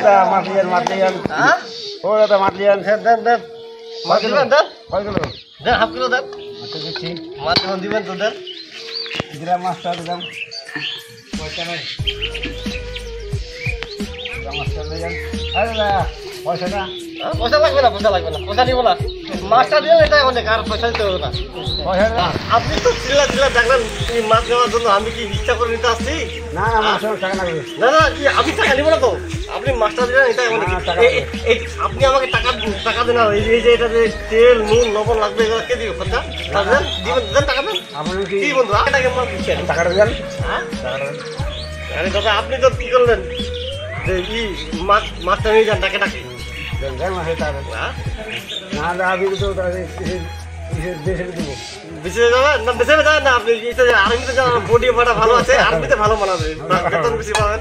দাদা মাতলিয়ান হ্যাঁ ও দাদা মাতলিয়ান দেন মাছ দিবেন দেন কয় কিলো দেন হাফ কিলো দেন আচ্ছা দিচ্ছি মাছ যখন দিবেন তো দেন দিলাম মাছটা দিলাম পয়সা নাই মাছটা দিলাম আরে দাদা পয়সা না পয়সা লাগবে না পয়সা নিব না মাছটা দিলেন এটা অনেক আর পয়সা দিতে হবে না পয়সা না আপনি তো চিল্লা দেখলেন এই মাছ নেওয়ার জন্য আমি কি ইচ্ছা করে নিতে আসছি না মাছের টাকা লাগবে না কি আমি টাকা নিব না তো আপনি মাছটা দিলেন এটা অনেক আপনি আমাকে টাকা দেন না এই যে এটা যে তেল নুন লবণ লাগবে এগুলো কে দিবে খরচা দিবেন দেন টাকা দেন আপনি কি বন্ধু টাকা মাছ দিচ্ছেন টাকাটা দিলেন হ্যাঁ আরে দাদা আপনি তো কি করলেন যে মাছটা নিয়ে যান টাকা মাছের টাকা না দাদা আমি তো দেশে দেবো বেঁচে যাবেন না বেঁচে যাবেন না আপনি আর্মিতে যাবেন বডি ফাটা ভালো আছে আর্মিতে ভালো মানাবে বেতন বেশি পাবেন